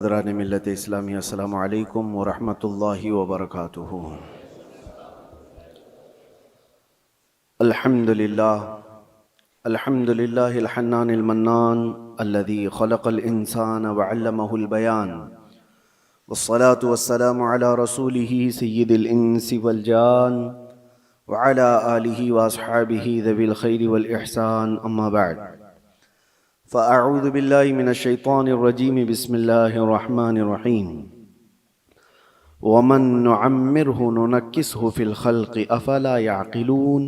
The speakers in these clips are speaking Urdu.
حضرات ملت اسلامی، السلام علیکم ورحمۃ اللہ وبرکاتہ۔ الحمد للہ الحنان المنان الذي خلق الانسان وعلمه البیان، والصلاة والسلام على رسوله سید الانس والجان وعلى آلہ واصحابہ ذوی الخیر والاحسان، اما بعد فأعوذ بالله من الشيطان الرجيم، بسم الله الرحمن الرحيم۔ ومن نعمره ننكسه في الخلق أفلا يعقلون،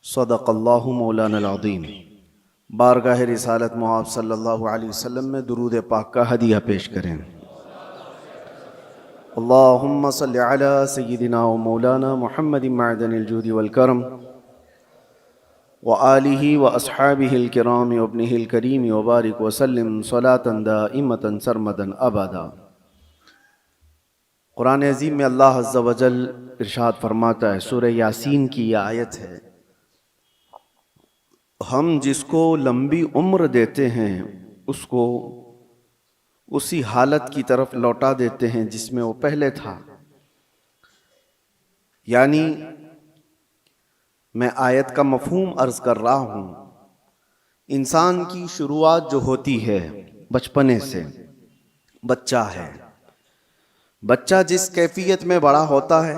صدق الله مولانا العظیم۔ بارگاہ رسالت مآب صلی اللہ علیہ وسلم میں درود پاک کا ہدیہ پیش کریں۔ اللہم صل علی سیدنا و مولانا محمد معدن الجود والکرم وآلہ واصحابہ الکرام وابنہ الکریم وبارک وسلم صلاۃ دائمۃ سرمدا ابدا۔ قرآن عظیم میں اللہ عز و جل ارشاد فرماتا ہے، سورہ یاسین کی یہ آیت ہے، ہم جس کو لمبی عمر دیتے ہیں اس کو اسی حالت کی طرف لوٹا دیتے ہیں جس میں وہ پہلے تھا۔ یعنی میں آیت کا مفہوم عرض کر رہا ہوں، انسان کی شروعات جو ہوتی ہے بچپنے سے، بچہ ہے، بچہ جس کیفیت میں بڑا ہوتا ہے،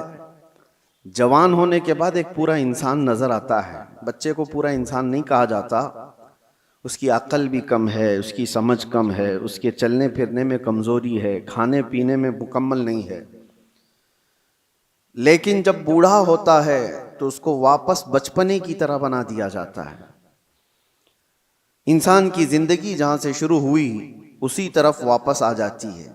جوان ہونے کے بعد ایک پورا انسان نظر آتا ہے۔ بچے کو پورا انسان نہیں کہا جاتا، اس کی عقل بھی کم ہے، اس کی سمجھ کم ہے، اس کے چلنے پھرنے میں کمزوری ہے، کھانے پینے میں مکمل نہیں ہے، لیکن جب بوڑھا ہوتا ہے تو اس کو واپس بچپنے کی طرح بنا دیا جاتا ہے۔ انسان کی زندگی جہاں سے شروع ہوئی اسی طرف واپس آ جاتی ہے۔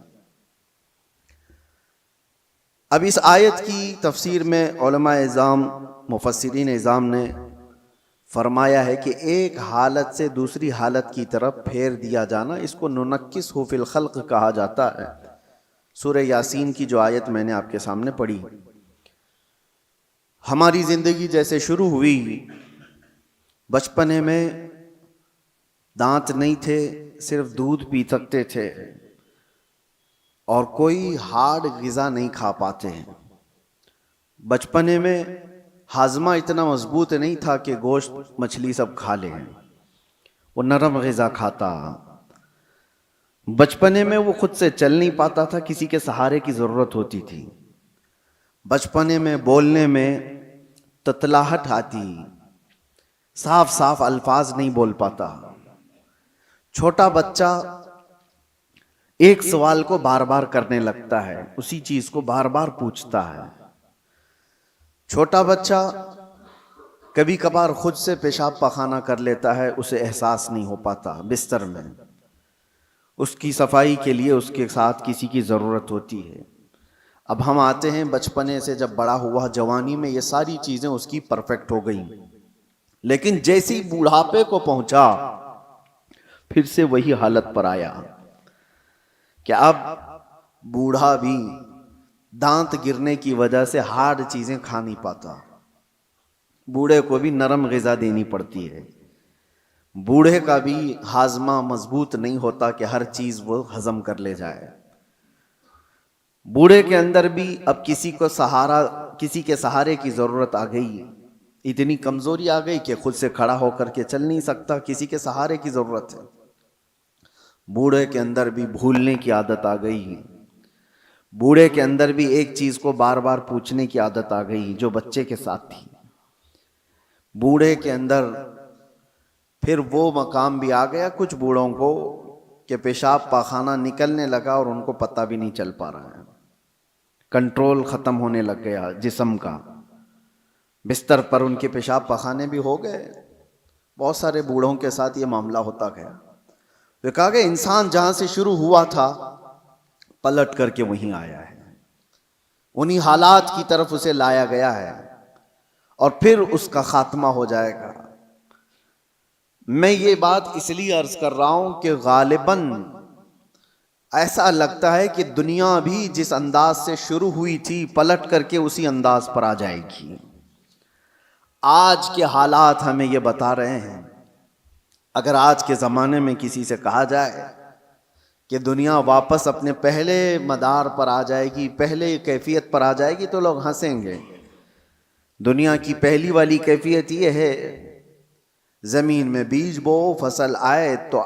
اب اس آیت کی تفسیر میں علماء اعظام، مفسرین اعظام نے فرمایا ہے کہ ایک حالت سے دوسری حالت کی طرف پھیر دیا جانا، اس کو ننکسہ فی الخلق کہا جاتا ہے۔ سورہ یاسین کی جو آیت میں نے آپ کے سامنے پڑھی، ہماری زندگی جیسے شروع ہوئی، بچپنے میں دانت نہیں تھے، صرف دودھ پی سکتے تھے اور کوئی ہارڈ غذا نہیں کھا پاتے ہیں۔ بچپنے میں ہاضمہ اتنا مضبوط نہیں تھا کہ گوشت مچھلی سب کھا لیں، وہ نرم غذا کھاتا۔ بچپنے میں وہ خود سے چل نہیں پاتا تھا، کسی کے سہارے کی ضرورت ہوتی تھی۔ بچپنے میں بولنے میں تتلاہٹ آتی، صاف صاف الفاظ نہیں بول پاتا۔ چھوٹا بچہ ایک سوال کو بار بار کرنے لگتا ہے، اسی چیز کو بار بار پوچھتا ہے۔ چھوٹا بچہ کبھی کبھار خود سے پیشاب پخانہ کر لیتا ہے، اسے احساس نہیں ہو پاتا بستر میں، اس کی صفائی کے لیے اس کے ساتھ کسی کی ضرورت ہوتی ہے۔ اب ہم آتے ہیں بچپنے سے، جب بڑا ہوا جوانی میں یہ ساری چیزیں اس کی پرفیکٹ ہو گئیں، لیکن جیسی بوڑھاپے کو پہنچا پھر سے وہی حالت پر آیا کہ اب بوڑھا بھی دانت گرنے کی وجہ سے ہارڈ چیزیں کھا نہیں پاتا۔ بوڑھے کو بھی نرم غذا دینی پڑتی ہے، بوڑھے کا بھی ہاضمہ مضبوط نہیں ہوتا کہ ہر چیز وہ ہضم کر لے جائے۔ بوڑھے کے اندر بھی اب کسی کے سہارے کی ضرورت آ گئی، اتنی کمزوری آ گئی کہ خود سے کھڑا ہو کر کے چل نہیں سکتا، کسی کے سہارے کی ضرورت ہے۔ بوڑھے کے اندر بھی بھولنے کی عادت آ گئی، بوڑھے کے اندر بھی ایک چیز کو بار بار پوچھنے کی عادت آ گئی جو بچے کے ساتھ تھی۔ بوڑھے کے اندر پھر وہ مقام بھی آ گیا کچھ بوڑھوں کو کہ پیشاب پاخانہ نکلنے لگا اور ان کو پتہ بھی نہیں چل پا رہا ہے، کنٹرول ختم ہونے لگ گیا جسم کا، بستر پر ان کے پیشاب پخانے بھی ہو گئے۔ بہت سارے بوڑھوں کے ساتھ یہ معاملہ ہوتا گیا۔ وہ کہا کہ انسان جہاں سے شروع ہوا تھا پلٹ کر کے وہیں آیا ہے، انہی حالات کی طرف اسے لایا گیا ہے اور پھر اس کا خاتمہ ہو جائے گا۔ میں یہ بات اس لیے عرض کر رہا ہوں کہ غالباً ایسا لگتا ہے کہ دنیا بھی جس انداز سے شروع ہوئی تھی پلٹ کر کے اسی انداز پر آ جائے گی۔ آج کے حالات ہمیں یہ بتا رہے ہیں۔ اگر آج کے زمانے میں کسی سے کہا جائے کہ دنیا واپس اپنے پہلے مدار پر آ جائے گی، پہلے کیفیت پر آ جائے گی تو لوگ ہنسیں گے۔ دنیا کی پہلی والی کیفیت یہ ہے، زمین میں بیج بو، فصل آئے تو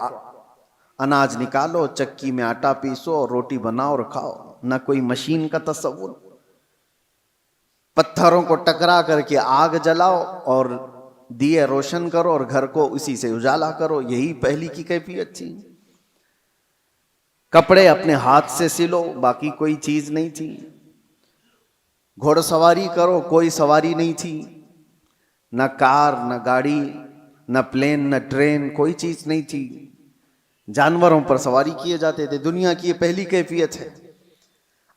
اناج نکالو، چکی میں آٹا پیسو اور روٹی بناؤ اور کھاؤ، نہ کوئی مشین کا تصور۔ پتھروں کو ٹکرا کر کے آگ جلاؤ اور دیے روشن کرو اور گھر کو اسی سے اجالا کرو، یہی پہلی کی کیفیت تھی۔ کپڑے اپنے ہاتھ سے سلو، باقی کوئی چیز نہیں تھی۔ گھوڑ سواری کرو، کوئی سواری نہیں تھی، نہ کار، نہ گاڑی، نہ پلین، نہ ٹرین، کوئی چیز نہیں تھی۔ جانوروں پر سواری کیے جاتے تھے۔ دنیا کی یہ پہلی کیفیت ہے۔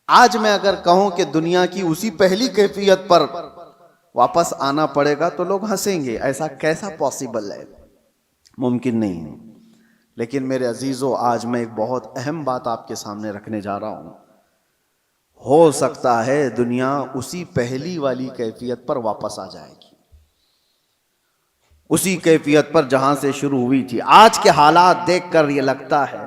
آج میں اگر کہوں کہ دنیا کی اسی پہلی کیفیت پر واپس آنا پڑے گا تو لوگ ہنسیں گے، ایسا کیسا پاسبل ہے؟ ممکن نہیں ہے۔ لیکن میرے عزیزو، آج میں ایک بہت اہم بات آپ کے سامنے رکھنے جا رہا ہوں۔ ہو سکتا ہے دنیا اسی پہلی والی کیفیت پر واپس آ جائے گی، اسی کیفیت پر جہاں سے شروع ہوئی تھی۔ آج کے حالات دیکھ کر یہ لگتا ہے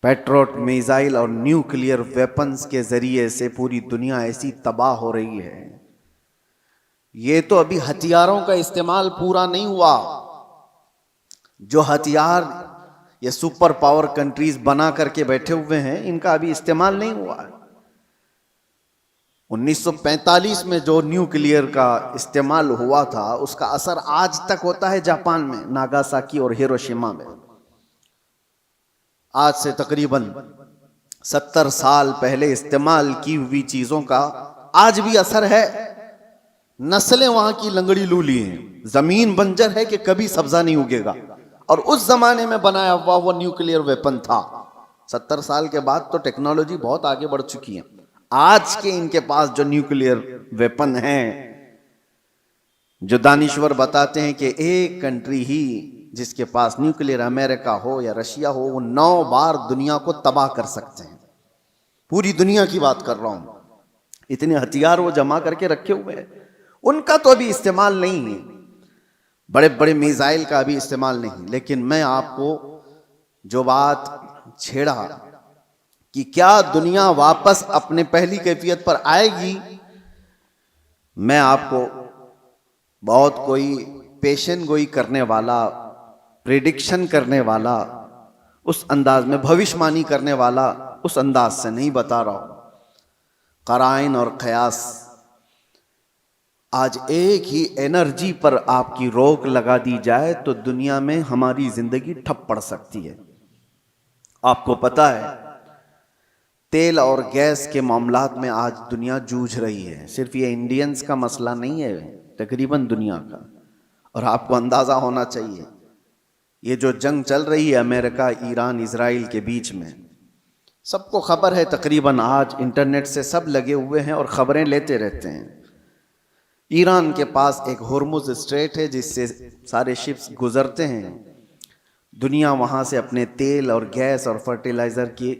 پیٹروٹ میزائل اور نیوکلیئر ویپنز کے ذریعے سے پوری دنیا ایسی تباہ ہو رہی ہے۔ یہ تو ابھی ہتھیاروں کا استعمال پورا نہیں ہوا۔ جو ہتھیار یہ سپر پاور کنٹریز بنا کر کے بیٹھے ہوئے ہیں، ان کا ابھی استعمال نہیں ہوا۔ 1945 میں جو نیوکلیئر کا استعمال ہوا تھا، اس کا اثر آج تک ہوتا ہے جاپان میں، ناگاساکی اور ہیروشیما میں۔ آج سے تقریباً 70 سال پہلے استعمال کی ہوئی چیزوں کا آج بھی اثر ہے۔ نسلیں وہاں کی لنگڑی لولی ہیں، زمین بنجر ہے کہ کبھی سبزہ نہیں اگے گا، اور اس زمانے میں بنایا ہوا وہ نیوکلیئر ویپن تھا۔ 70 سال کے بعد تو ٹیکنالوجی بہت آگے بڑھ چکی ہے۔ آج کے ان کے پاس جو نیوکلیئر ویپن ہیں، جو دانشور بتاتے ہیں کہ ایک کنٹری ہی جس کے پاس نیوکلیئر، امریکہ ہو یا رشیا ہو، وہ 9 بار دنیا کو تباہ کر سکتے ہیں۔ پوری دنیا کی بات کر رہا ہوں۔ اتنے ہتھیار وہ جمع کر کے رکھے ہوئے ہیں، ان کا تو ابھی استعمال نہیں ہے، بڑے بڑے میزائل کا ابھی استعمال نہیں۔ لیکن میں آپ کو جو بات چھیڑا کہ کیا دنیا واپس اپنے پہلی کیفیت پر آئے گی، میں آپ کو بہت کوئی پیشن گوئی کرنے والا، پریڈکشن کرنے والا، اس انداز میں بھوشمانی کرنے والا اس انداز سے نہیں بتا رہا ہوں۔ قرائن اور قیاس، آج ایک ہی انرجی پر آپ کی روک لگا دی جائے تو دنیا میں ہماری زندگی ٹھپ پڑ سکتی ہے۔ آپ کو پتا ہے تیل اور گیس کے معاملات میں آج دنیا جوجھ رہی ہے۔ صرف یہ انڈینز کا مسئلہ نہیں ہے، تقریباً دنیا کا۔ اور آپ کو اندازہ ہونا چاہیے یہ جو جنگ چل رہی ہے امریکہ، ایران، اسرائیل کے بیچ میں، سب کو خبر ہے، تقریباً آج انٹرنیٹ سے سب لگے ہوئے ہیں اور خبریں لیتے رہتے ہیں۔ ایران کے پاس ایک ہرمز اسٹریٹ ہے جس سے سارے شپس گزرتے ہیں۔ دنیا وہاں سے اپنے تیل اور گیس اور فرٹیلائزر کی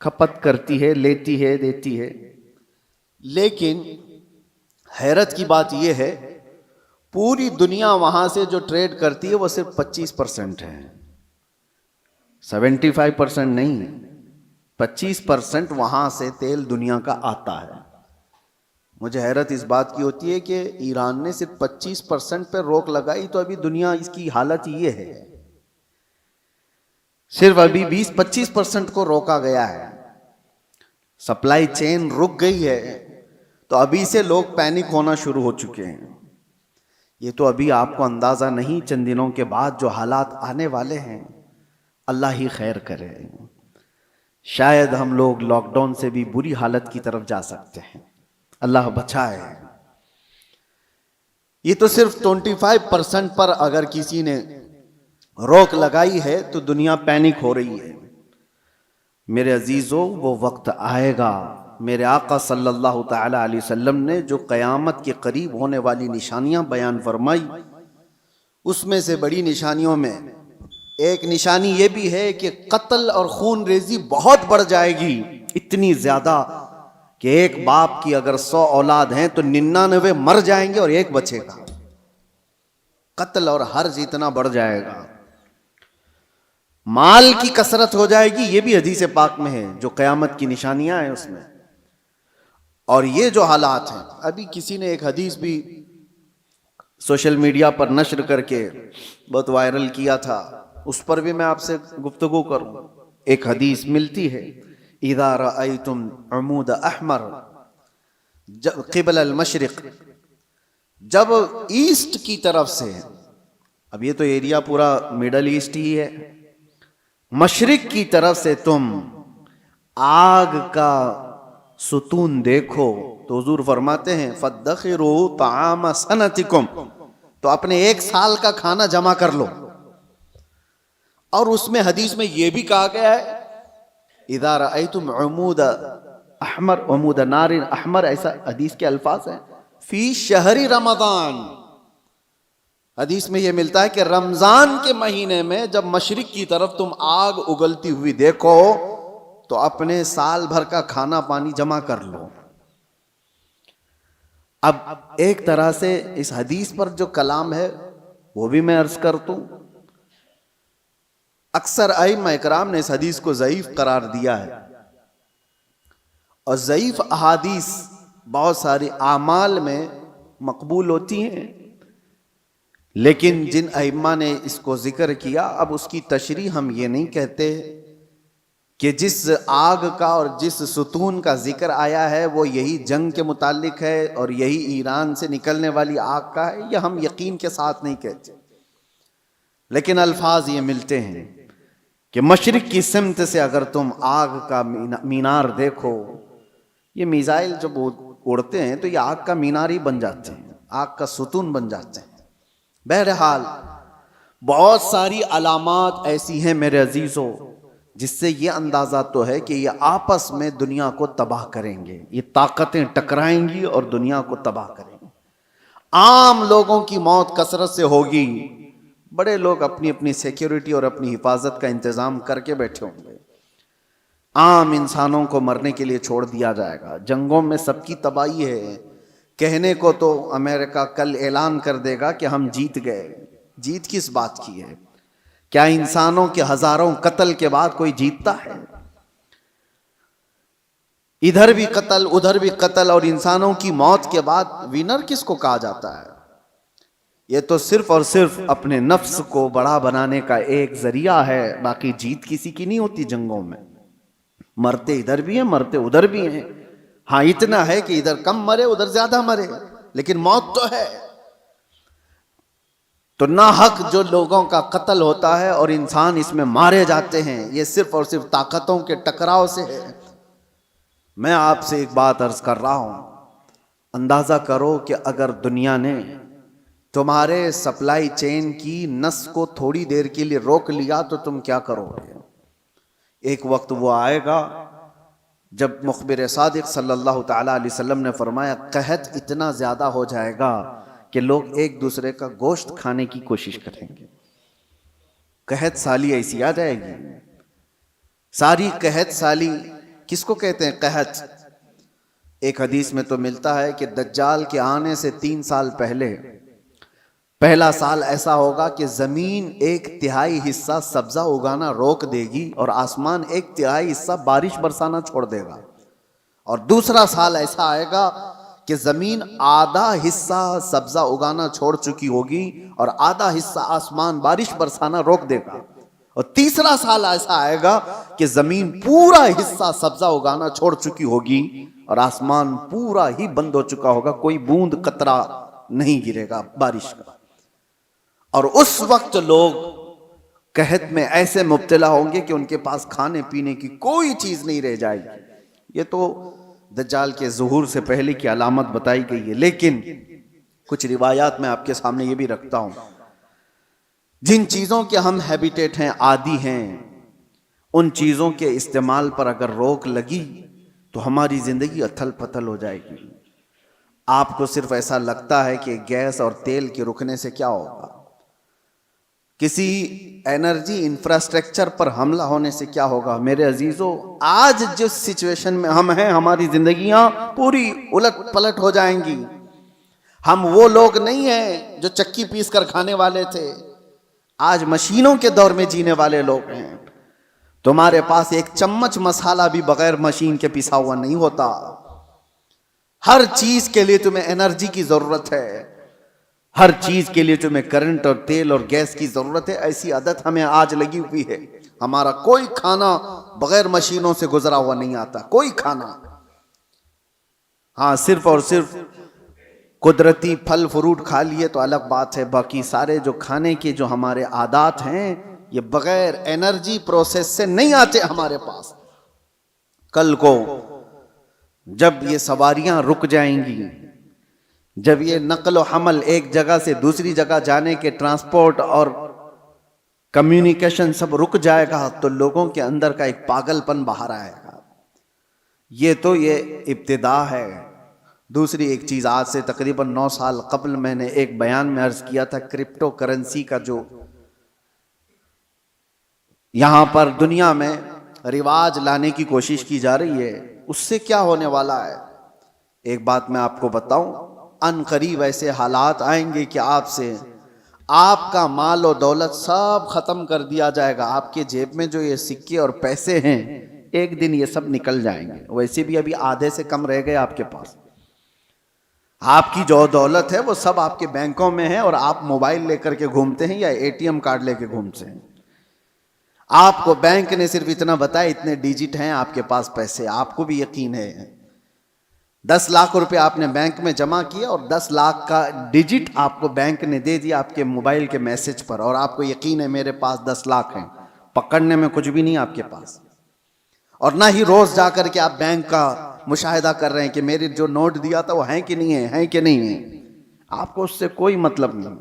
کھپت کرتی ہے، لیتی ہے، دیتی ہے۔ لیکن حیرت کی بات یہ ہے، پوری دنیا وہاں سے جو ٹریڈ کرتی ہے وہ صرف 25% ہے، 75% نہیں، 25% وہاں سے تیل دنیا کا آتا ہے۔ مجھے حیرت اس بات کی ہوتی ہے کہ ایران نے صرف 25% پہ روک لگائی تو ابھی دنیا اس کی حالت یہ ہے، صرف ابھی 20-25% کو روکا گیا ہے، سپلائی چین رک گئی ہے، تو ابھی سے لوگ پینک ہونا شروع ہو چکے ہیں۔ یہ تو ابھی آپ کو اندازہ نہیں، چند دنوں کے بعد جو حالات آنے والے ہیں، اللہ ہی خیر کرے۔ شاید ہم لوگ لاک ڈاؤن سے بھی بری حالت کی طرف جا سکتے ہیں، اللہ بچائے۔ یہ تو صرف 25% پر اگر کسی نے روک لگائی ہے تو دنیا پینک ہو رہی ہے۔ میرے عزیزو، وہ وقت آئے گا، میرے آقا صلی اللہ تعالی علیہ وسلم نے جو قیامت کے قریب ہونے والی نشانیاں بیان فرمائی، اس میں سے بڑی نشانیوں میں ایک نشانی یہ بھی ہے کہ قتل اور خون ریزی بہت بڑھ جائے گی، اتنی زیادہ کہ ایک باپ کی اگر 100 اولاد ہیں تو 99 مر جائیں گے اور ایک بچے گا۔ قتل اور حرج اتنا بڑھ جائے گا۔ مال کی کثرت ہو جائے گی، یہ بھی حدیث پاک میں ہے، جو قیامت کی نشانیاں ہیں اس میں. اور یہ جو حالات ہیں، ابھی کسی نے ایک حدیث بھی سوشل میڈیا پر نشر کر کے بہت وائرل کیا تھا، اس پر بھی میں آپ سے گفتگو کروں. ایک حدیث ملتی ہے، اذا رأیتم عمود احمر قبل المشرق، جب ایسٹ کی طرف سے، اب یہ تو ایریا پورا میڈل ایسٹ ہی ہے، مشرق کی طرف سے تم آگ کا ستون دیکھو تو حضور فرماتے ہیں فَادَّخِرُوا طَعَامَ سَنَتِكُمْ، تو اپنے ایک سال کا کھانا جمع کر لو. اور اس میں حدیث میں یہ بھی کہا گیا ہے اذا رأیتم عمود احمر، عمود نار احمر، ایسا حدیث کے الفاظ ہیں، فی شہر رمضان. حدیث میں یہ ملتا ہے کہ رمضان کے مہینے میں جب مشرق کی طرف تم آگ اگلتی ہوئی دیکھو تو اپنے سال بھر کا کھانا پانی جمع کر لو. اب ایک طرح سے اس حدیث پر جو کلام ہے وہ بھی میں عرض کرتا ہوں. اکثر ائمہ اکرام نے اس حدیث کو ضعیف قرار دیا ہے، اور ضعیف احادیث بہت ساری اعمال میں مقبول ہوتی ہیں، لیکن جن ائمہ نے اس کو ذکر کیا، اب اس کی تشریح ہم یہ نہیں کہتے کہ جس آگ کا اور جس ستون کا ذکر آیا ہے وہ یہی جنگ کے متعلق ہے اور یہی ایران سے نکلنے والی آگ کا ہے، یہ ہم یقین کے ساتھ نہیں کہتے، لیکن الفاظ یہ ملتے ہیں کہ مشرق کی سمت سے اگر تم آگ کا مینار دیکھو، یہ میزائل جب اڑتے ہیں تو یہ آگ کا مینار ہی بن جاتے ہیں، آگ کا ستون بن جاتے ہیں. بہرحال بہت ساری علامات ایسی ہیں میرے عزیزوں جس سے یہ اندازہ تو ہے کہ یہ آپس میں دنیا کو تباہ کریں گے، یہ طاقتیں ٹکرائیں گی اور دنیا کو تباہ کریں گے. عام لوگوں کی موت کثرت سے ہوگی، بڑے لوگ اپنی اپنی سیکیورٹی اور اپنی حفاظت کا انتظام کر کے بیٹھے ہوں گے، عام انسانوں کو مرنے کے لیے چھوڑ دیا جائے گا. جنگوں میں سب کی تباہی ہے، کہنے کو تو امریکہ کل اعلان کر دے گا کہ ہم جیت گئے، جیت کس بات کی ہے؟ کیا انسانوں کے ہزاروں قتل کے بعد کوئی جیتتا ہے؟ ادھر بھی قتل ادھر بھی قتل، اور انسانوں کی موت کے بعد وینر کس کو کہا جاتا ہے؟ یہ تو صرف اور صرف اپنے نفس کو بڑا بنانے کا ایک ذریعہ ہے، باقی جیت کسی کی نہیں ہوتی. جنگوں میں مرتے ادھر بھی ہیں، مرتے ادھر بھی ہیں. ہاں اتنا ہے کہ ادھر کم مرے ادھر زیادہ مرے، لیکن موت تو ہے. تو ناحق جو لوگوں کا قتل ہوتا ہے اور انسان اس میں مارے جاتے ہیں، یہ صرف اور صرف طاقتوں کے ٹکراؤ سے ہے. میں آپ سے ایک بات عرض کر رہا ہوں، اندازہ کرو کہ اگر دنیا نے تمہارے سپلائی چین کی نس کو تھوڑی دیر کے لیے روک لیا تو تم کیا کرو گے؟ ایک وقت وہ آئے گا جب مخبر صادق صلی اللہ تعالی علیہ وسلم نے فرمایا قحط اتنا زیادہ ہو جائے گا کہ لوگ ایک دوسرے کا گوشت کھانے کی کوشش کریں گے. قحط سالی ایسی آ جائے گی. ساری قحط سالی کس کو کہتے ہیں؟ قحط. ایک حدیث میں تو ملتا ہے کہ دجال کے آنے سے 3 سال پہلے پہلا سال ایسا ہوگا کہ زمین 1/3 حصہ سبزہ اگانا روک دے گی اور آسمان 1/3 حصہ بارش برسانا چھوڑ دے گا. اور دوسرا سال ایسا آئے گا کہ زمین آدھا حصہ سبزہ اگانا چھوڑ چکی ہوگی اور آدھا حصہ آسمان بارش برسانا روک دے گا. اور تیسرا سال ایسا آئے گا کہ زمین پورا حصہ سبزہ اگانا چھوڑ چکی ہوگی اور آسمان پورا ہی بند ہو چکا ہوگا، کوئی بوند قطرہ نہیں گرے گا بارش کا. اور اس وقت لوگ قحط میں ایسے مبتلا ہوں گے کہ ان کے پاس کھانے پینے کی کوئی چیز نہیں رہ جائے گی. یہ تو دجال کے ظہور سے پہلے کی علامت بتائی گئی ہے، لیکن کچھ روایات میں آپ کے سامنے یہ بھی رکھتا ہوں. جن چیزوں کے ہم ہیبیٹیٹ ہیں، عادی ہیں، ان چیزوں کے استعمال پر اگر روک لگی تو ہماری زندگی اتھل پتھل ہو جائے گی. آپ کو صرف ایسا لگتا ہے کہ گیس اور تیل کے رکنے سے کیا ہوگا، کسی انرجی انفراسٹرکچر پر حملہ ہونے سے کیا ہوگا. میرے عزیزو، آج جس سچویشن میں ہم ہیں ہماری زندگیاں پوری الٹ پلٹ ہو جائیں گی. ہم وہ لوگ نہیں ہیں جو چکی پیس کر کھانے والے تھے. آج مشینوں کے دور میں جینے والے لوگ ہیں. تمہارے پاس ایک چمچ مسالہ بھی بغیر مشین کے پیسا ہوا نہیں ہوتا. ہر چیز کے لیے تمہیں انرجی کی ضرورت ہے, ہر چیز کے لیے تمہیں کرنٹ اور تیل اور گیس کی ضرورت ہے. ایسی عادت ہمیں آج لگی ہوئی ہے. ہمارا کوئی کھانا بغیر مشینوں سے گزرا ہوا نہیں آتا, کوئی کھانا. ہاں صرف اور صرف قدرتی پھل فروٹ کھا لیے تو الگ بات ہے, باقی سارے جو کھانے کے جو ہمارے عادات ہیں یہ بغیر انرجی پروسیس سے نہیں آتے ہمارے پاس. کل کو جب یہ سواریاں رک جائیں گی, جب یہ نقل و حمل ایک جگہ سے دوسری جگہ جانے کے ٹرانسپورٹ اور کمیونیکیشن سب رک جائے گا, تو لوگوں کے اندر کا ایک پاگل پن باہر آئے گا. یہ تو یہ ابتدا ہے. دوسری ایک چیز, آج سے تقریباً 9 سال قبل میں نے ایک بیان میں عرض کیا تھا, کرپٹو کرنسی کا جو یہاں پر دنیا میں رواج لانے کی کوشش کی جا رہی ہے, اس سے کیا ہونے والا ہے. ایک بات میں آپ کو بتاؤں, ان قریب ایسے حالات آئیں گے کہ آپ کا مال و دولت سب ختم کر دیا جائے گا. آپ کے جیب میں جو یہ سکے اور پیسے ہیں ایک دن یہ سب نکل جائیں گے. ویسے بھی ابھی آدھے سے کم رہ گئے آپ کے پاس. آپ کی جو دولت ہے وہ سب آپ کے بینکوں میں ہے, اور آپ موبائل لے کر کے گھومتے ہیں یا اے ٹی ایم کارڈ لے کے گھومتے ہیں. آپ کو بینک نے صرف اتنا بتایا اتنے ڈیجٹ ہیں آپ کے پاس پیسے. آپ کو بھی یقین ہے 10 لاکھ روپے آپ نے بینک میں جمع کیا اور 10 لاکھ کا ڈیجٹ آپ کو بینک نے دے دیا آپ کے موبائل کے میسج پر, اور آپ کو یقین ہے میرے پاس 10 لاکھ ہیں. پکڑنے میں کچھ بھی نہیں آپ کے پاس, اور نہ ہی روز جا کر کے آپ بینک کا مشاہدہ کر رہے ہیں کہ میرے جو نوٹ دیا تھا وہ ہیں کہ نہیں ہیں کہ نہیں ہیں. آپ کو اس سے کوئی مطلب نہیں.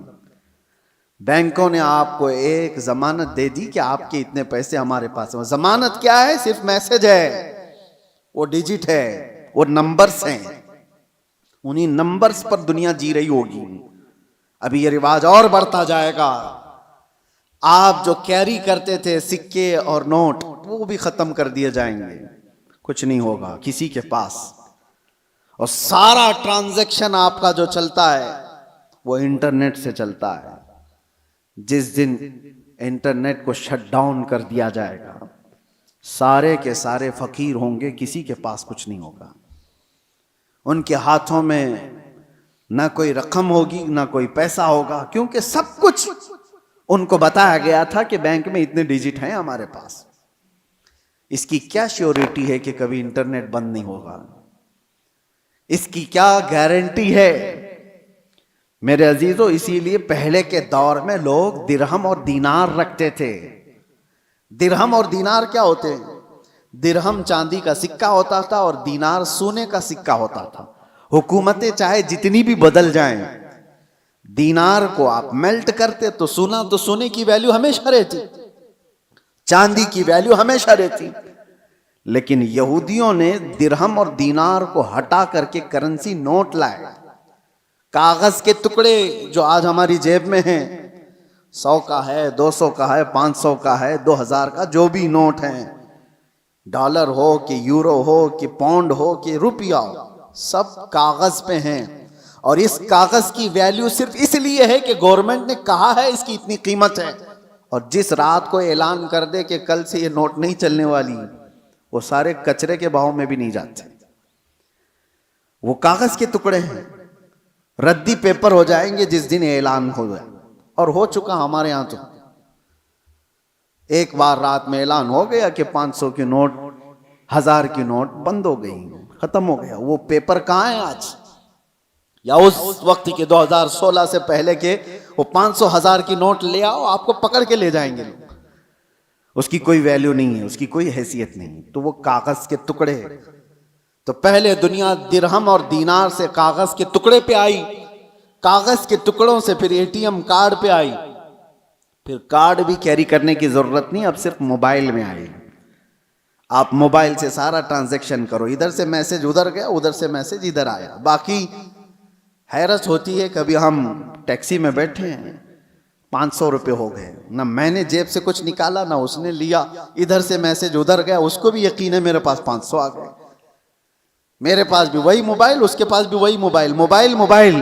بینکوں نے آپ کو ایک ضمانت دے دی کہ آپ کے اتنے پیسے ہمارے پاس ہیں. ضمانت کیا ہے؟ صرف میسج ہے, وہ ڈیجٹ ہے, وہ نمبرز ہیں. انہی نمبرز پر دنیا جی رہی ہوگی. ابھی یہ رواج اور بڑھتا جائے گا. آپ جو کیری کرتے تھے سکے اور نوٹ وہ بھی ختم کر دیے جائیں گے. کچھ نہیں ہوگا کسی کے پاس, اور سارا ٹرانزیکشن آپ کا جو چلتا ہے وہ انٹرنیٹ سے چلتا ہے. جس دن انٹرنیٹ کو شٹ ڈاؤن کر دیا جائے گا سارے کے سارے فقیر ہوں گے, کسی کے پاس کچھ نہیں ہوگا. ان کے ہاتھوں میں نہ کوئی رقم ہوگی نہ کوئی پیسہ ہوگا, کیونکہ سب کچھ ان کو بتایا گیا تھا کہ بینک میں اتنے ڈیجٹ ہیں ہمارے پاس. اس کی کیا شیورٹی ہے کہ کبھی انٹرنیٹ بند نہیں ہوگا؟ اس کی کیا گارنٹی ہے؟ میرے عزیزو, اسی لیے پہلے کے دور میں لوگ درہم اور دینار رکھتے تھے. درہم اور دینار کیا ہوتے ہیں؟ درہم چاندی کا سکہ ہوتا تھا اور دینار سونے کا سکہ ہوتا تھا. حکومتیں چاہے جتنی بھی بدل جائیں, دینار کو آپ میلٹ کرتے تو سونے کی ویلیو ہمیشہ رہتی, چاندی کی ویلیو ہمیشہ رہتی. لیکن یہودیوں نے درہم اور دینار کو ہٹا کر کے کرنسی نوٹ لائے. کاغذ کے ٹکڑے جو آج ہماری جیب میں ہیں, 100 کا ہے, 200 کا ہے, 500 کا ہے, 2000 کا, جو بھی نوٹ ہیں, ڈالر ہو کہ یورو ہو کہ پاؤنڈ ہو کہ روپیہ ہو, سب کاغذ پہ ہیں. اور اس کاغذ کی ویلیو صرف اس لیے ہے کہ گورنمنٹ نے کہا ہے اس کی اتنی قیمت ہے, اور جس رات کو اعلان کر دے کہ کل سے یہ نوٹ نہیں چلنے والی, وہ سارے کچرے کے بہاؤ میں بھی نہیں جاتے. وہ کاغذ کے ٹکڑے ہیں, ردی پیپر ہو جائیں گے جس دن اعلان ہو جائے. اور ہو چکا ہمارے ہاں. تو ایک بار رات میں اعلان ہو گیا کہ 500 کی نوٹ, 1000 کی نوٹ بند ہو گئی, ختم ہو گیا. وہ پیپر کہاں ہے آج؟ یا اس وقت کے 2016 سے پہلے کے وہ 500 1000 کی نوٹ لے آؤ, آپ کو پکڑ کے لے جائیں گے لوگ. اس کی کوئی ویلیو نہیں ہے, اس کی کوئی حیثیت نہیں. تو وہ کاغذ کے ٹکڑے. تو پہلے دنیا درہم اور دینار سے کاغذ کے ٹکڑے پہ آئی, کاغذ کے ٹکڑوں سے پھر اے ٹی ایم کارڈ پہ آئی, پھر کارڈ بھی کیری کرنے کی ضرورت نہیں, اب صرف موبائل میں آئی. آپ موبائل سے سارا ٹرانزیکشن کرو, ادھر سے میسج ادھر گیا, ادھر سے میسج ادھر آیا. باقی حیرت ہوتی ہے, کبھی ہم ٹیکسی میں بیٹھے ہیں 500 روپے ہو گئے, نہ میں نے جیب سے کچھ نکالا نہ اس نے لیا, ادھر سے میسج ادھر گیا, اس کو بھی یقین ہے میرے پاس 500 آ گئے. میرے پاس بھی وہی موبائل, اس کے پاس بھی وہی موبائل, موبائل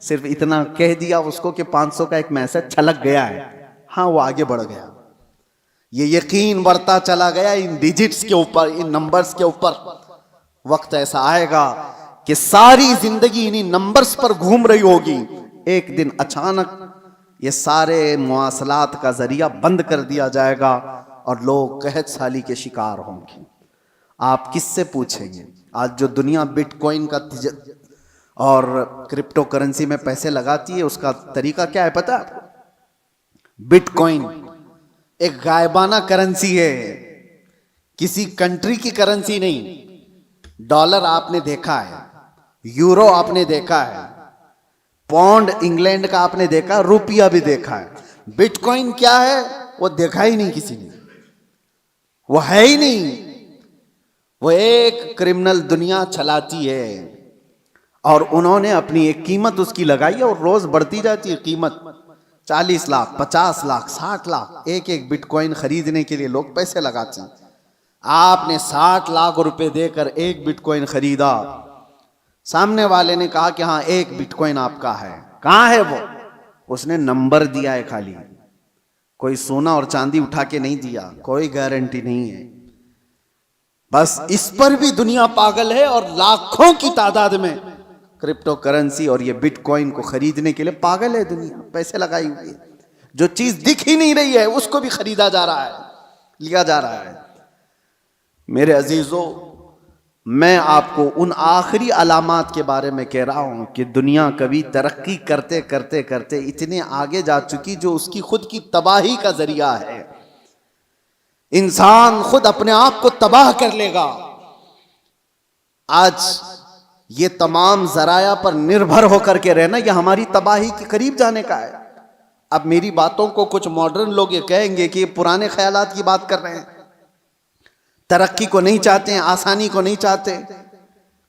صرف اتنا کہہ دیا اس کو کہ 500 کا ایک میسج چھلک گیا ہے, ہاں وہ آگے بڑھ گیا. یہ یقین بڑھتا چلا گیا ان ڈیجٹس کے اوپر, ان نمبرز کے اوپر. وقت ایسا آئے گا کہ ساری زندگی انہی نمبرز پر گھوم رہی ہوگی. ایک دن اچانک یہ سارے مواصلات کا ذریعہ بند کر دیا جائے گا اور لوگ قحط سالی کے شکار ہوں گے. آپ کس سے پوچھیں گے؟ آج جو دنیا بٹ کوائن کا اور کرپٹو کرنسی میں پیسے لگاتی ہے, اس کا طریقہ کیا ہے پتہ ہے آپ کو؟ بٹ کوائن ایک غائبانہ کرنسی ہے, کسی کنٹری کی کرنسی نہیں. ڈالر آپ نے دیکھا ہے, یورو آپ نے دیکھا ہے, پاؤنڈ انگلینڈ کا آپ نے دیکھا, روپیہ بھی دیکھا ہے. بٹ کوائن کیا ہے وہ دیکھا ہی نہیں کسی نے, وہ ہے ہی نہیں. وہ ایک کرمنل دنیا چلاتی ہے اور انہوں نے اپنی ایک قیمت اس کی لگائی ہے اور روز بڑھتی جاتی ہے قیمت. 40 لاکھ 50 لاکھ 60 لاکھ ایک ایک بٹ کوائن خریدنے کے لیے لوگ پیسے لگاتے ہیں. آپ نے 60 لاکھ روپے دے کر ایک بٹ کوائن خریدا, سامنے والے نے کہا کہ ہاں ایک بٹ کوائن آپ کا ہے. کہاں ہے وہ؟ اس نے نمبر دیا ہے خالی, کوئی سونا اور چاندی اٹھا کے نہیں دیا, کوئی گارنٹی نہیں ہے. بس اس پر بھی دنیا پاگل ہے اور لاکھوں کی تعداد میں کرپٹو کرنسی اور یہ بٹ کوائن کو خریدنے کے لیے پاگل ہے دنیا, پیسے لگائی ہوئی ہے. جو چیز دکھ ہی نہیں رہی ہے اس کو بھی خریدا جا رہا ہے, لیا جا رہا ہے. میرے عزیزو, میں آپ کو ان آخری علامات کے بارے میں کہہ رہا ہوں کہ دنیا کبھی ترقی کرتے کرتے کرتے اتنے آگے جا چکی جو اس کی خود کی تباہی کا ذریعہ ہے. انسان خود اپنے آپ کو تباہ کر لے گا. آج یہ تمام ذرائع پر نربھر ہو کر کے رہنا یہ ہماری تباہی کے قریب جانے کا ہے. اب میری باتوں کو کچھ ماڈرن لوگ یہ کہیں گے کہ یہ پرانے خیالات کی بات کر رہے ہیں, ترقی کو نہیں چاہتے ہیں, آسانی کو نہیں چاہتے.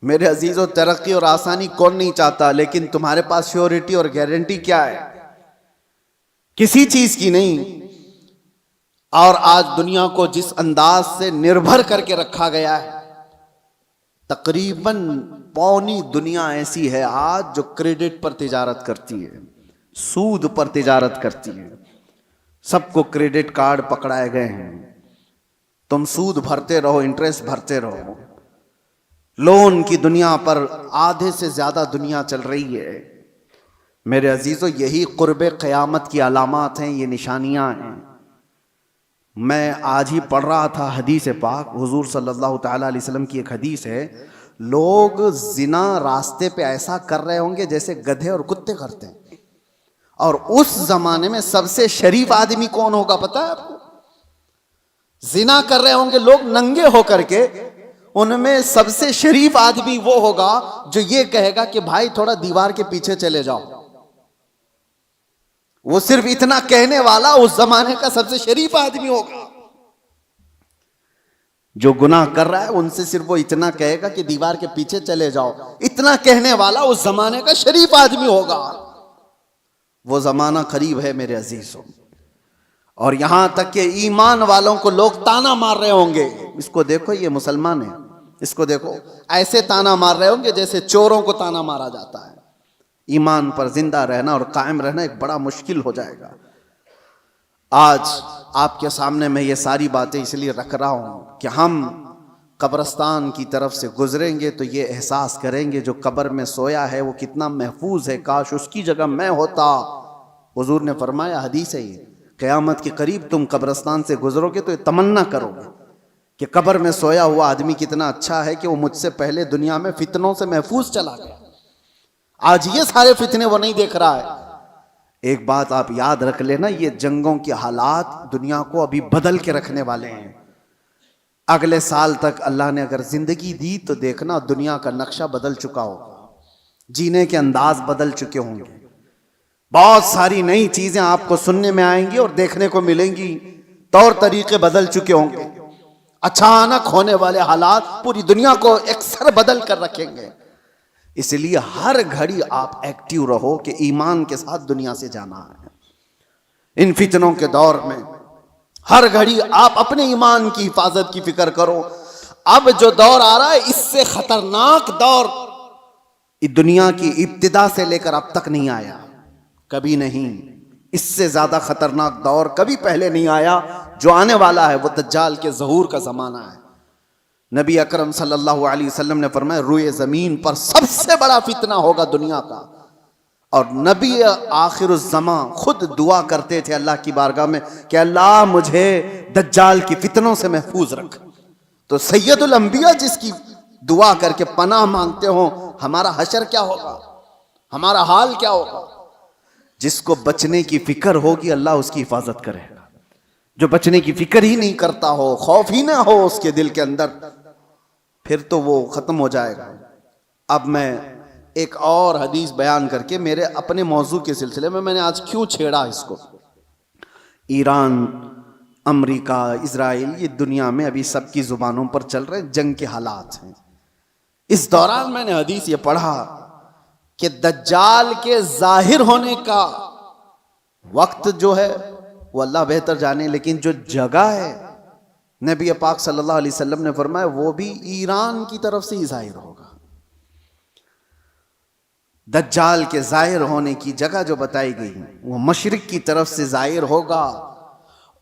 میرے عزیزو, ترقی اور آسانی کون نہیں چاہتا, لیکن تمہارے پاس شیورٹی اور گارنٹی کیا ہے؟ کسی چیز کی نہیں. اور آج دنیا کو جس انداز سے نربھر کر کے رکھا گیا ہے, تقریباً پوری دنیا ایسی ہے آج جو کریڈٹ پر تجارت کرتی ہے, سود پر تجارت کرتی ہے. سب کو کریڈٹ کارڈ پکڑائے گئے ہیں, تم سود بھرتے رہو, انٹرسٹ بھرتے رہو. لون کی دنیا پر آدھے سے زیادہ دنیا چل رہی ہے. میرے عزیزو, یہی قرب قیامت کی علامات ہیں, یہ نشانیاں ہیں. میں آج ہی پڑھ رہا تھا حدیث پاک, حضور صلی اللہ تعالی علیہ وسلم کی ایک حدیث ہے, لوگ زنا راستے پہ ایسا کر رہے ہوں گے جیسے گدھے اور کتے کرتے ہیں. اور اس زمانے میں سب سے شریف آدمی کون ہوگا پتہ ہے آپ کو؟ زنا کر رہے ہوں گے لوگ ننگے ہو کر کے, ان میں سب سے شریف آدمی وہ ہوگا جو یہ کہے گا کہ بھائی تھوڑا دیوار کے پیچھے چلے جاؤ. وہ صرف اتنا کہنے والا اس زمانے کا سب سے شریف آدمی ہوگا. جو گناہ کر رہا ہے ان سے صرف وہ اتنا کہے گا کہ دیوار کے پیچھے چلے جاؤ, اتنا کہنے والا اس زمانے کا شریف آدمی ہوگا. وہ زمانہ قریب ہے میرے عزیزوں. اور یہاں تک کہ ایمان والوں کو لوگ تانا مار رہے ہوں گے, اس کو دیکھو یہ مسلمان ہے, اس کو دیکھو, ایسے تانا مار رہے ہوں گے جیسے چوروں کو تانا مارا جاتا ہے. ایمان پر زندہ رہنا اور قائم رہنا ایک بڑا مشکل ہو جائے گا. آج آپ کے سامنے میں یہ ساری باتیں اس لیے رکھ رہا ہوں کہ ہم قبرستان کی طرف سے گزریں گے تو یہ احساس کریں گے جو قبر میں سویا ہے وہ کتنا محفوظ ہے, کاش اس کی جگہ میں ہوتا. حضور نے فرمایا, حدیث ہے یہ, قیامت کے قریب تم قبرستان سے گزرو گے تو یہ تمنا کرو گے کہ قبر میں سویا ہوا آدمی کتنا اچھا ہے کہ وہ مجھ سے پہلے دنیا میں فتنوں سے محفوظ چلا گیا. آج یہ سارے فتنے وہ نہیں دیکھ رہا ہے. ایک بات آپ یاد رکھ لینا, یہ جنگوں کے حالات دنیا کو ابھی بدل کے رکھنے والے ہیں. اگلے سال تک اللہ نے اگر زندگی دی تو دیکھنا دنیا کا نقشہ بدل چکا ہوگا, جینے کے انداز بدل چکے ہوں گے. بہت ساری نئی چیزیں آپ کو سننے میں آئیں گی اور دیکھنے کو ملیں گی, طور طریقے بدل چکے ہوں گے. اچانک ہونے والے حالات پوری دنیا کو اکثر بدل کر رکھیں گے. اس لیے ہر گھڑی آپ ایکٹیو رہو کہ ایمان کے ساتھ دنیا سے جانا ہے. ان فتنوں کے دور میں ہر گھڑی آپ اپنے ایمان کی حفاظت کی فکر کرو. اب جو دور آ رہا ہے اس سے خطرناک دور دنیا کی ابتدا سے لے کر اب تک نہیں آیا, کبھی نہیں. اس سے زیادہ خطرناک دور کبھی پہلے نہیں آیا. جو آنے والا ہے وہ دجال کے ظہور کا زمانہ ہے. نبی اکرم صلی اللہ علیہ وسلم نے فرمایا روئے زمین پر سب سے بڑا فتنہ ہوگا دنیا کا. اور نبی آخر الزمان خود دعا کرتے تھے اللہ کی بارگاہ میں کہ اللہ مجھے دجال کی فتنوں سے محفوظ رکھ. تو سید الانبیاء جس کی دعا کر کے پناہ مانگتے ہوں، ہمارا حشر کیا ہوگا، ہمارا حال کیا ہوگا؟ جس کو بچنے کی فکر ہوگی اللہ اس کی حفاظت کرے گا. جو بچنے کی فکر ہی نہیں کرتا ہو، خوف ہی نہ ہو اس کے دل کے اندر، پھر تو وہ ختم ہو جائے گا. اب میں ایک اور حدیث بیان کر کے میرے اپنے موضوع کے سلسلے میں نے آج کیوں چھیڑا اس کو. ایران، امریکہ، اسرائیل، یہ دنیا میں ابھی سب کی زبانوں پر چل رہے جنگ کے حالات ہیں. اس دوران میں نے حدیث یہ پڑھا کہ دجال کے ظاہر ہونے کا وقت جو ہے وہ اللہ بہتر جانے، لیکن جو جگہ ہے نبی پاک صلی اللہ علیہ وسلم نے فرمایا وہ بھی ایران کی طرف سے ہی ظاہر ہوگا. دجال کے ظاہر ہونے کی جگہ جو بتائی گئی وہ مشرق کی طرف سے ظاہر ہوگا.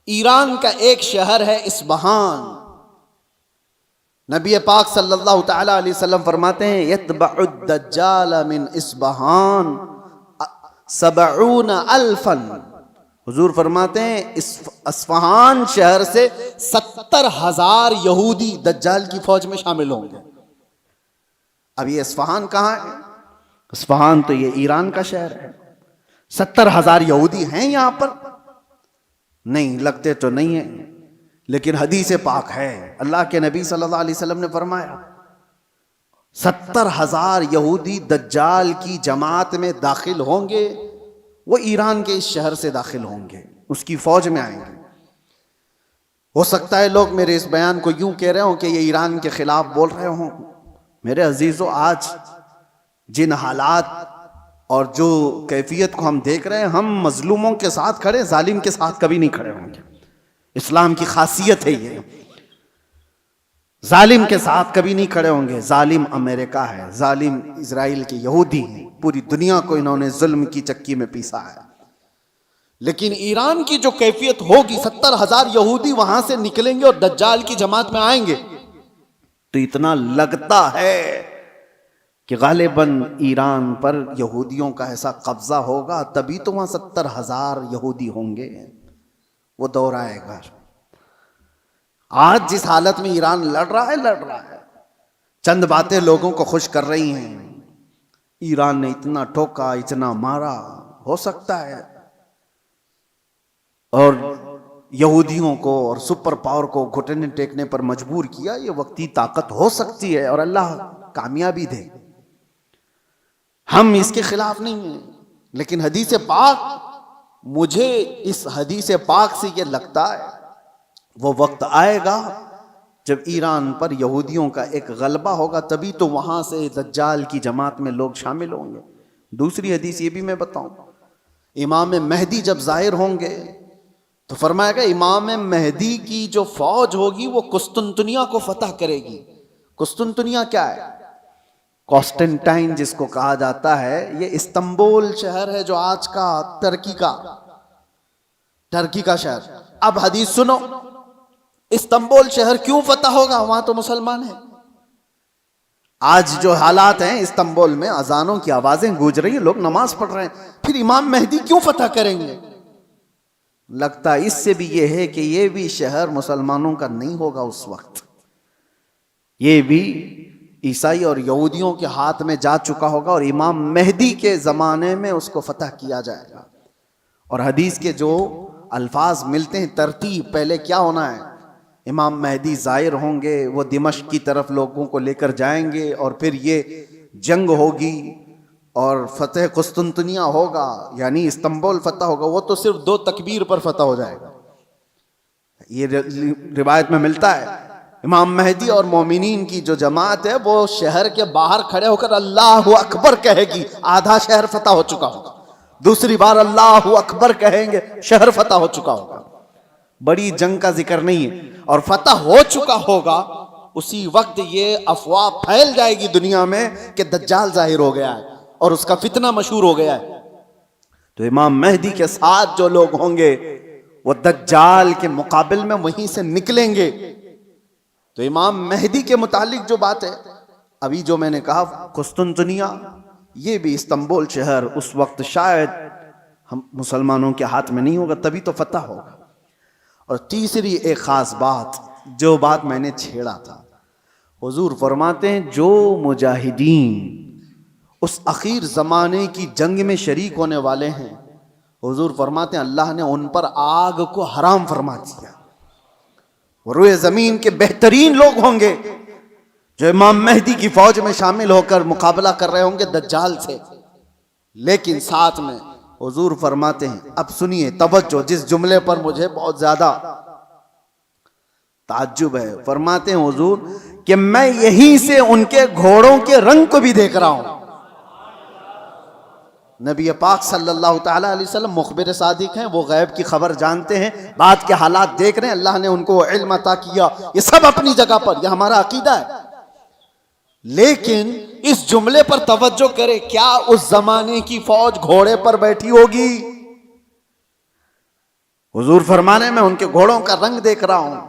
ایران کا ایک شہر ہے اصفہان. نبی پاک صلی اللہ تعالی علیہ وسلم فرماتے ہیں یتبع الدجال من اصفہان 70,000. حضور فرماتے ہیں اصفہان شہر سے 70,000 یہودی دجال کی فوج میں شامل ہوں گے. اب یہ اصفہان کہاں ہے؟ اصفہان تو یہ ایران کا شہر ہے. 70,000 یہودی ہیں یہاں پر؟ نہیں، لگتے تو نہیں ہیں، لیکن حدیث پاک ہے. اللہ کے نبی صلی اللہ علیہ وسلم نے فرمایا 70,000 یہودی دجال کی جماعت میں داخل ہوں گے. وہ ایران کے اس شہر سے داخل ہوں گے، اس کی فوج میں آئیں گے. ہو سکتا ہے لوگ میرے اس بیان کو یوں کہہ رہے ہوں کہ یہ ایران کے خلاف بول رہے ہوں. میرے عزیزو، آج جن حالات اور جو کیفیت کو ہم دیکھ رہے ہیں، ہم مظلوموں کے ساتھ کھڑے، ظالم کے ساتھ کبھی نہیں کھڑے ہوں گے. اسلام کی خاصیت ہے یہ، ظالم کے ساتھ کبھی نہیں کھڑے ہوں گے. ظالم امریکہ ہے، ظالم اسرائیل کے یہودی ہیں، پوری دنیا کو انہوں نے ظلم کی چکی میں پیسا ہے. لیکن ایران کی جو کیفیت ہوگی، 70,000 یہودی وہاں سے نکلیں گے اور دجال کی جماعت میں آئیں گے، تو اتنا لگتا ہے کہ غالباً ایران پر یہودیوں کا ایسا قبضہ ہوگا، تبھی تو وہاں 70,000 یہودی ہوں گے. وہ دور آئے گا. آج جس حالت میں ایران لڑ رہا ہے، چند باتیں لوگوں کو خوش کر رہی ہیں. ایران نے اتنا ٹھوکا، اتنا مارا، ہو سکتا ہے، اور یہودیوں کو اور سپر پاور کو گھٹنے ٹیکنے پر مجبور کیا. یہ وقتی طاقت ہو سکتی ہے اور اللہ کامیابی دے. ہم اس کے خلاف نہیں ہیں، لیکن حدیث پاک، مجھے اس حدیث پاک سے یہ لگتا ہے وہ وقت آئے گا جب ایران پر یہودیوں کا ایک غلبہ ہوگا، تبھی تو وہاں سے دجال کی جماعت میں لوگ شامل ہوں گے. دوسری حدیث یہ بھی میں بتاؤں، امام مہدی جب ظاہر ہوں گے تو فرمایا گا امام مہدی کی جو فوج ہوگی وہ قسطنطنیہ کو فتح کرے گی. قسطنطنیہ کیا ہے؟ کانسٹنٹائن جس کو کہا جاتا ہے، یہ استنبول شہر ہے جو آج کا ترکی کا شہر. اب حدیث سنو، استنبول شہر کیوں فتح ہوگا؟ وہاں تو مسلمان ہیں. آج جو حالات ہیں استنبول میں، اذانوں کی آوازیں گونج رہی ہیں، لوگ نماز پڑھ رہے ہیں، پھر امام مہدی کیوں فتح کریں گے؟ لگتا اس سے بھی یہ ہے کہ یہ بھی شہر مسلمانوں کا نہیں ہوگا اس وقت، یہ بھی عیسائی اور یہودیوں کے ہاتھ میں جا چکا ہوگا، اور امام مہدی کے زمانے میں اس کو فتح کیا جائے گا. اور حدیث کے جو الفاظ ملتے ہیں، ترتیب پہلے کیا ہونا ہے، امام مہدی ظاہر ہوں گے، وہ دمشق کی طرف لوگوں کو لے کر جائیں گے، اور پھر یہ جنگ ہوگی اور فتح قسطنطنیہ ہوگا، یعنی استنبول فتح ہوگا. وہ تو صرف 2 تکبیر پر فتح ہو جائے گا. یہ روایت میں ملتا ہے امام مہدی اور مومنین کی جو جماعت ہے وہ شہر کے باہر کھڑے ہو کر اللہ اکبر کہے گی، آدھا شہر فتح ہو چکا ہوگا. دوسری بار اللہ اکبر کہیں گے، شہر فتح ہو چکا ہوگا. بڑی جنگ کا ذکر نہیں ہے، اور فتح ہو چکا ہوگا. اسی وقت یہ افواہ پھیل جائے گی دنیا میں کہ دجال ظاہر ہو گیا ہے اور اس کا فتنہ مشہور ہو گیا ہے. تو امام مہدی کے ساتھ جو لوگ ہوں گے وہ دجال کے مقابل میں وہیں سے نکلیں گے. تو امام مہدی کے متعلق جو بات ہے، ابھی جو میں نے کہا قسطنطنیہ، یہ بھی استنبول شہر اس وقت شاید ہم مسلمانوں کے ہاتھ میں نہیں ہوگا، تبھی تو فتح ہوگا. اور تیسری ایک خاص بات، جو بات میں نے چھیڑا تھا، حضور فرماتے ہیں جو مجاہدین اس اخیر زمانے کی جنگ میں شریک ہونے والے ہیں، حضور فرماتے ہیں اللہ نے ان پر آگ کو حرام فرما دیا. روئے زمین کے بہترین لوگ ہوں گے جو امام مہدی کی فوج میں شامل ہو کر مقابلہ کر رہے ہوں گے دجال سے. لیکن ساتھ میں حضور فرماتے ہیں، اب سنیے توجہ، جس جملے پر مجھے بہت زیادہ تعجب ہے، فرماتے ہیں حضور کہ میں یہیں سے ان کے گھوڑوں کے رنگ کو بھی دیکھ رہا ہوں. نبی پاک صلی اللہ تعالی علیہ وسلم مخبر صادق ہیں، وہ غیب کی خبر جانتے ہیں، بعد کے حالات دیکھ رہے ہیں، اللہ نے ان کو علم عطا کیا. یہ سب اپنی جگہ پر، یہ ہمارا عقیدہ ہے. لیکن اس جملے پر توجہ کرے، کیا اس زمانے کی فوج گھوڑے پر بیٹھی ہوگی؟ حضور فرمانے میں ان کے گھوڑوں کا رنگ دیکھ رہا ہوں.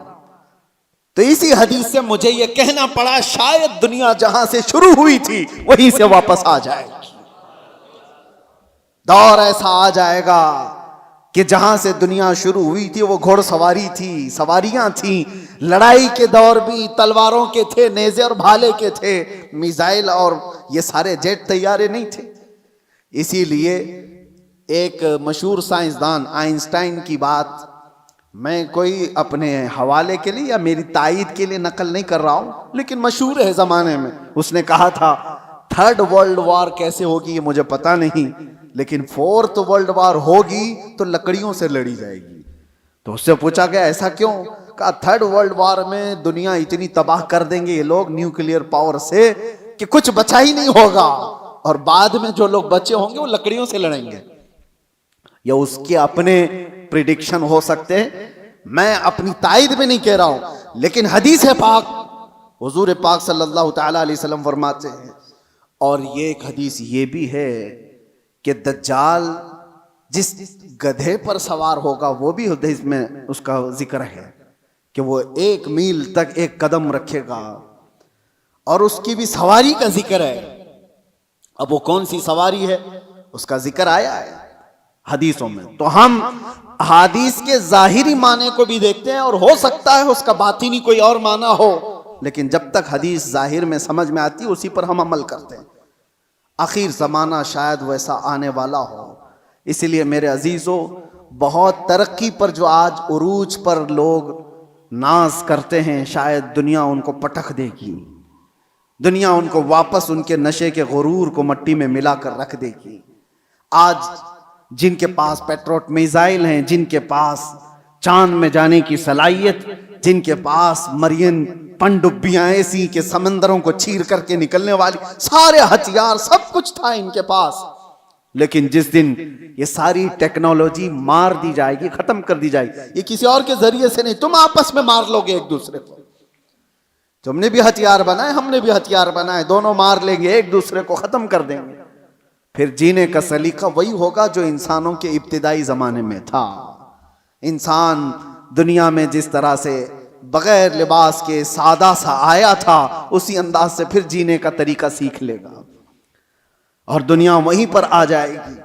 تو اسی حدیث سے مجھے یہ کہنا پڑا شاید دنیا جہاں سے شروع ہوئی تھی وہیں سے واپس آ جائے گی. دور ایسا آ جائے گا کہ جہاں سے دنیا شروع ہوئی تھی وہ گھوڑ سواری تھی، سواریاں تھیں، لڑائی کے دور بھی تلواروں کے تھے، نیزے اور بھالے کے تھے، میزائل اور یہ سارے جیٹ طیارے نہیں تھے. اسی لیے ایک مشہور سائنسدان آئنسٹائن کی بات میں کوئی اپنے حوالے کے لیے یا میری تائید کے لیے نقل نہیں کر رہا ہوں، لیکن مشہور ہے زمانے میں. اس نے کہا تھا تھرڈ ورلڈ وار کیسے ہوگی یہ مجھے پتا نہیں، لیکن فورتھ ورلڈ وار ہوگی تو لکڑیوں سے لڑی جائے گی. تو اس سے پوچھا گیا ایسا کیوں؟ کہا تھرڈ ورلڈ وار میں دنیا اتنی تباہ کر دیں گے یہ لوگ نیوکلیئر پاور سے کہ کچھ بچا ہی نہیں ہوگا، اور بعد میں جو لوگ بچے ہوں گے وہ لکڑیوں سے لڑیں گے. یا اس کے اپنے پریڈکشن ہو سکتے ہیں، میں اپنی تائید میں نہیں کہہ رہا ہوں، لیکن حدیث پاک حضور پاک صلی اللہ تعالی علیہ وسلم فرماتے ہیں. اور یہ ایک حدیث یہ بھی ہے کہ دجال جس گدھے پر سوار ہوگا وہ بھی حدیث میں اس کا ذکر ہے کہ وہ 1 میل تک ایک قدم رکھے گا، اور اس کی بھی سواری کا ذکر ہے. اب وہ کون سی سواری ہے اس کا ذکر آیا ہے حدیثوں میں. تو ہم حدیث کے ظاہری معنی کو بھی دیکھتے ہیں، اور ہو سکتا ہے اس کا باطنی کوئی اور معنی ہو، لیکن جب تک حدیث ظاہر میں سمجھ میں آتی ہے اسی پر ہم عمل کرتے ہیں. آخر زمانہ شاید ویسا آنے والا ہو. اس لیے میرے عزیزو، بہت ترقی پر جو آج عروج پر لوگ ناز کرتے ہیں، شاید دنیا ان کو پٹخ دے گی، دنیا ان کو واپس ان کے نشے کے غرور کو مٹی میں ملا کر رکھ دے گی. آج جن کے پاس پیٹروٹ میزائل ہیں، جن کے پاس چاند میں جانے کی صلاحیت، جن کے پاس مرین پنڈبیاں ایسی کہ سمندروں کو چیر کر کے نکلنے والی سارے ہتھیار سب کچھ تھا ان کے پاس، لیکن جس دن یہ ساری ٹیکنالوجی مار دی جائے گی، ختم کر دی جائے گی، یہ کسی اور کے ذریعے سے نہیں، تم آپس میں مار لو گے ایک دوسرے کو. تم نے بھی ہتھیار بنائے، ہم نے بھی ہتھیار بنائے، دونوں مار لیں گے، ایک دوسرے کو ختم کر دیں گے. پھر جینے کا سلیقہ وہی ہوگا جو انسانوں کے ابتدائی زمانے میں تھا. انسان دنیا میں جس طرح سے بغیر لباس کے سادہ سا آیا تھا، اسی انداز سے پھر جینے کا طریقہ سیکھ لے گا، اور دنیا وہیں پر آ جائے گی.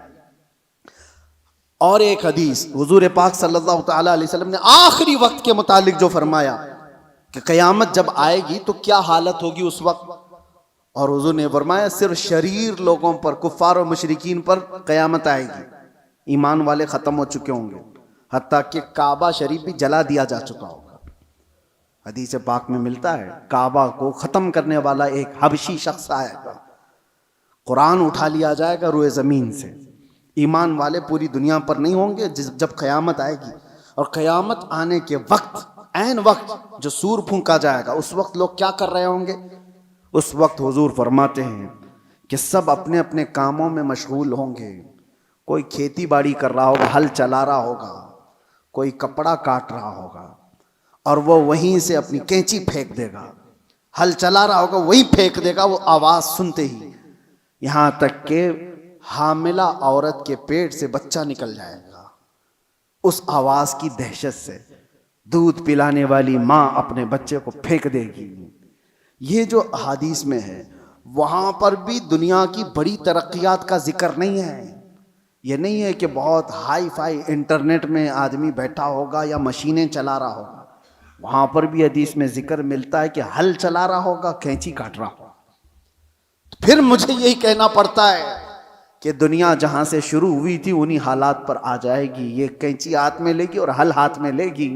اور ایک حدیث حضور پاک صلی اللہ تعالی علیہ وسلم نے آخری وقت کے متعلق جو فرمایا کہ قیامت جب آئے گی تو کیا حالت ہوگی اس وقت، اور حضور نے فرمایا صرف شریر لوگوں پر، کفار و مشرکین پر قیامت آئے گی، ایمان والے ختم ہو چکے ہوں گے، حتیٰ کہ کعبہ شریف بھی جلا دیا جا چکا ہوگا. حدیث پاک میں ملتا ہے کعبہ کو ختم کرنے والا ایک حبشی شخص آئے گا، قرآن اٹھا لیا جائے گا روئے زمین سے. ایمان والے پوری دنیا پر نہیں ہوں گے جب قیامت آئے گی. اور قیامت آنے کے وقت، عین وقت جو سور پھونکا جائے گا، اس وقت لوگ کیا کر رہے ہوں گے؟ اس وقت حضور فرماتے ہیں کہ سب اپنے اپنے کاموں میں مشغول ہوں گے. کوئی کھیتی باڑی کر رہا ہوگا، ہل چلا رہا ہوگا، کوئی کپڑا کاٹ رہا ہوگا، اور وہ وہیں سے اپنی کینچی پھینک دے گا. ہل چلا رہا ہوگا وہیں پھینک دے گا، وہ آواز سنتے ہی. یہاں تک کہ حاملہ عورت کے پیٹ سے بچہ نکل جائے گا، اس آواز کی دہشت سے دودھ پلانے والی ماں اپنے بچے کو پھینک دے گی۔ یہ جو احادیث میں ہے، وہاں پر بھی دنیا کی بڑی ترقیات کا ذکر نہیں ہے۔ یہ نہیں ہے کہ بہت ہائی فائی انٹرنیٹ میں آدمی بیٹھا ہوگا یا مشینیں چلا رہا ہوگا، وہاں پر بھی حدیث میں ذکر ملتا ہے کہ ہل چلا رہا ہوگا، کینچی کاٹ رہا ہوگا۔ پھر مجھے یہی کہنا پڑتا ہے کہ دنیا جہاں سے شروع ہوئی تھی انہی حالات پر آ جائے گی۔ یہ کینچی ہاتھ میں لے گی اور ہل ہاتھ میں لے گی،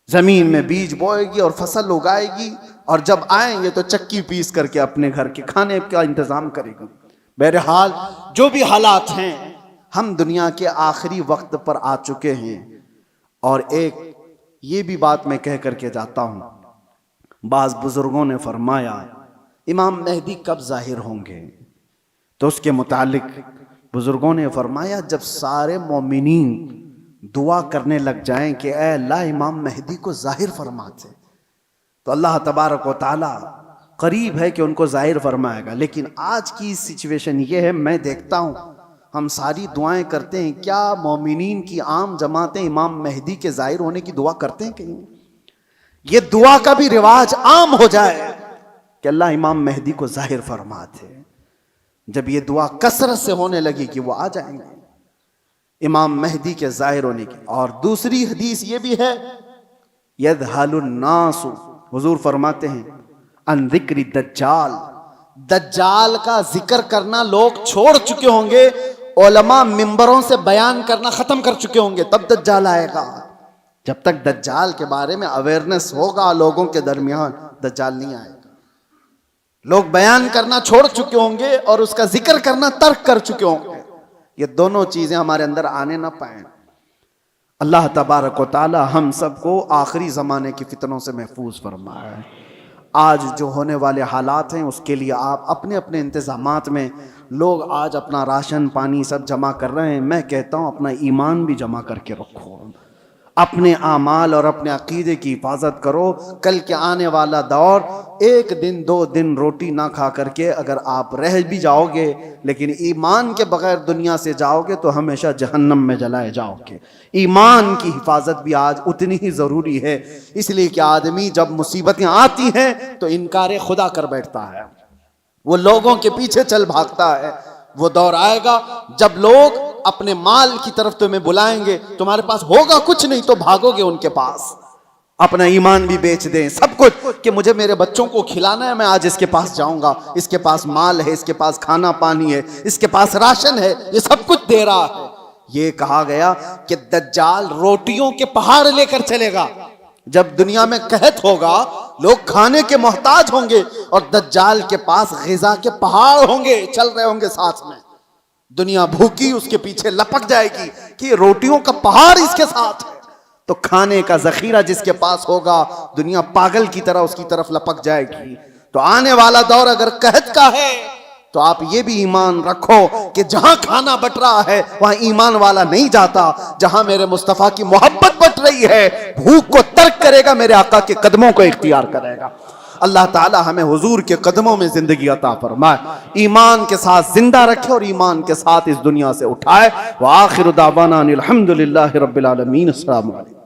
زمین میں بیج بوئے گی اور فصل اگائے گی، اور جب آئیں گے تو چکی پیس کر کے اپنے گھر کے کھانے کا انتظام کرے گی۔ بہرحال جو بھی حالات ہیں، ہم دنیا کے آخری وقت پر آ چکے ہیں۔ اور ایک یہ بھی بات میں کہہ کر کے جاتا ہوں، بعض بزرگوں نے فرمایا امام مہدی کب ظاہر ہوں گے؟ تو اس کے متعلق بزرگوں نے فرمایا جب سارے مومنین دعا کرنے لگ جائیں کہ اے اللہ امام مہدی کو ظاہر فرما دے، تو اللہ تبارک و تعالی قریب ہے کہ ان کو ظاہر فرمائے گا۔ لیکن آج کی سچویشن یہ ہے، میں دیکھتا ہوں ہم ساری دعائیں کرتے ہیں، کیا مومنین کی عام جماعتیں امام مہدی کے ظاہر ہونے کی دعا کرتے ہیں؟ کہیں یہ دعا کا بھی رواج عام ہو جائے کہ اللہ امام مہدی کو ظاہر فرما دے۔ جب یہ دعا کثرت سے ہونے لگی کہ وہ آ جائیں گے امام مہدی کے ظاہر ہونے کی۔ اور دوسری حدیث یہ بھی ہے، یذہل الناس، حضور فرماتے ہیں ان ذکر الدجال، دجال کا ذکر کرنا لوگ چھوڑ چکے ہوں گے، علماء ممبروں سے بیان کرنا ختم کر چکے ہوں گے، تب دجال آئے گا۔ جب تک دجال کے بارے میں اویئرنس ہوگا لوگوں کے درمیان، دجال نہیں آئے گا۔ لوگ بیان کرنا چھوڑ چکے ہوں گے اور اس کا ذکر کرنا ترک کر چکے ہوں گے۔ یہ دونوں چیزیں ہمارے اندر آنے نہ پائیں۔ اللہ تبارک و تعالی ہم سب کو آخری زمانے کی فتنوں سے محفوظ فرمائے۔ آج جو ہونے والے حالات ہیں اس کے لیے آپ اپنے اپنے انتظامات میں، لوگ آج اپنا راشن پانی سب جمع کر رہے ہیں، میں کہتا ہوں اپنا ایمان بھی جمع کر کے رکھو، اپنے اعمال اور اپنے عقیدے کی حفاظت کرو۔ کل کے آنے والا دور، ایک دن دو دن روٹی نہ کھا کر کے اگر آپ رہ بھی جاؤ گے لیکن ایمان کے بغیر دنیا سے جاؤ گے تو ہمیشہ جہنم میں جلائے جاؤ گے۔ ایمان کی حفاظت بھی آج اتنی ہی ضروری ہے، اس لیے کہ آدمی جب مصیبتیں آتی ہیں تو انکار خدا کر بیٹھتا ہے، وہ لوگوں کے پیچھے چل بھاگتا ہے۔ وہ دور آئے گا جب لوگ اپنے مال کی طرف تمہیں بلائیں گے، تمہارے پاس ہوگا کچھ نہیں تو بھاگو گے ان کے پاس، اپنا ایمان بھی بیچ دیں، سب کچھ، کہ مجھے میرے بچوں کو کھلانا ہے، میں آج اس کے پاس جاؤں گا، اس کے پاس مال ہے، اس کے پاس کھانا پانی ہے، اس کے پاس راشن ہے، یہ سب کچھ دے رہا ہے۔ یہ کہا گیا کہ دجال روٹیوں کے پہاڑ لے کر چلے گا۔ جب دنیا میں قحط ہوگا، لوگ کھانے کے محتاج ہوں گے اور دجال کے پاس غذا کے پہاڑ ہوں گے، چل رہے ہوں گے ساتھ میں، دنیا بھوکی اس کے پیچھے لپک جائے گی کہ روٹیوں کا پہاڑ اس کے ساتھ ہے، تو کھانے کا ذخیرہ جس کے پاس ہوگا دنیا پاگل کی طرح اس کی طرف لپک جائے گی۔ تو آنے والا دور اگر قحط کا ہے تو آپ یہ بھی ایمان رکھو کہ جہاں کھانا بٹ رہا ہے وہاں ایمان والا نہیں جاتا، جہاں میرے مصطفیٰ کی محبت بٹ رہی ہے بھوک کو ترک کرے گا، میرے آقا کے قدموں کو اختیار کرے گا۔ اللہ تعالی ہمیں حضور کے قدموں میں زندگی عطا فرمائے، ایمان کے ساتھ زندہ رکھے اور ایمان کے ساتھ اس دنیا سے اٹھائے۔ وآخر دعوانا الحمدللہ رب العالمین۔ السلام علیکم۔